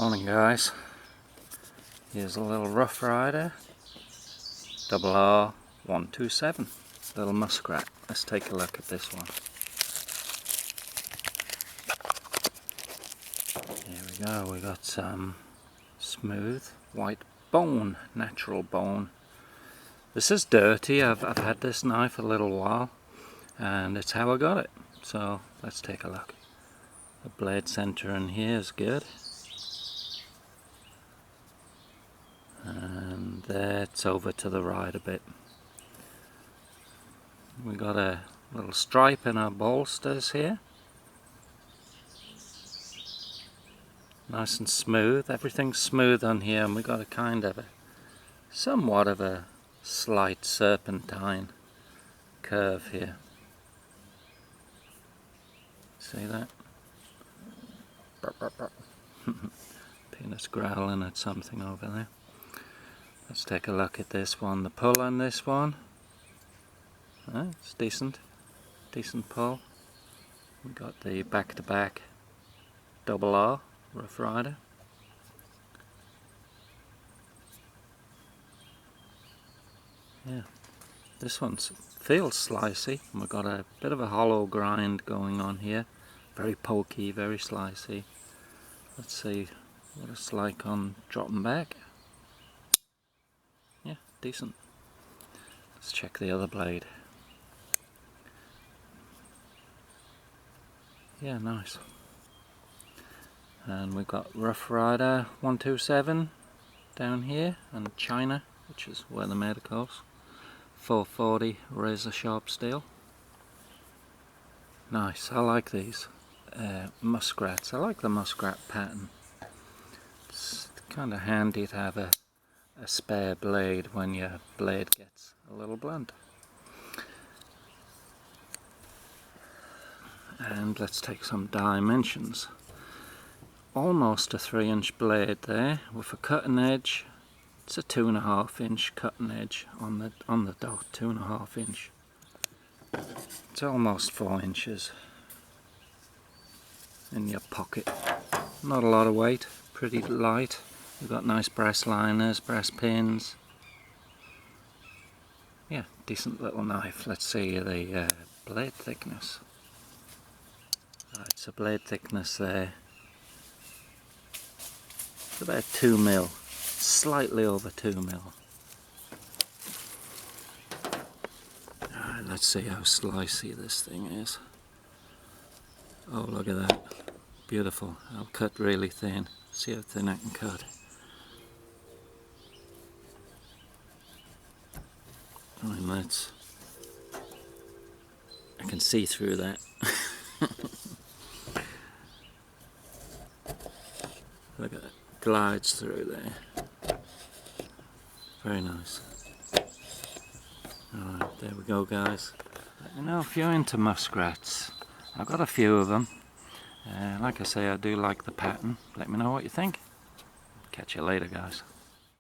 Morning guys, here's a little Rough Rider RR127, little muskrat. Let's take a look at this one. Here we go, we got some smooth white bone, natural bone. This is dirty, I've had this knife a little while and it's how I got it. So let's take a look. The blade center in here is good. And that's over to the right a bit. We got a little stripe in our bolsters here. Nice and smooth, everything's smooth on here, and we got a kind of somewhat of a slight serpentine curve here. See that? Peanut's growling at something over there. Let's take a look at this one. The pull on this one, it's decent pull. We got the back-to-back RR Rough Rider. Yeah, this one feels slicey. We've got a bit of a hollow grind going on here. Very pokey, very slicey. Let's see what it's like on dropping back. Yeah, decent. Let's check the other blade. Yeah, nice. And we've got Rough Rider 127 down here, and China, which is where the made goes. 440 razor sharp steel. Nice, I like these muskrats. I like the muskrat pattern. It's kind of handy to have a spare blade when your blade gets a little blunt. And let's take some dimensions. Almost a 3-inch blade there with a cutting edge. It's a 2.5-inch cutting edge on the dot, 2.5 inch. It's almost 4 inches in your pocket. Not a lot of weight, pretty light. We've got nice brass liners, brass pins. Yeah, decent little knife. Let's see the blade thickness. Right, so blade thickness there. It's about 2 mil, slightly over 2 mil. Alright, let's see how slicey this thing is. Oh, look at that. Beautiful. I'll cut really thin. See how thin I can cut. I mean, I can see through that. Look at it. Glides through there. Very nice. Alright, there we go guys. Let me know if you're into muskrats. I've got a few of them. Like I say, I do like the pattern. Let me know what you think. Catch you later guys.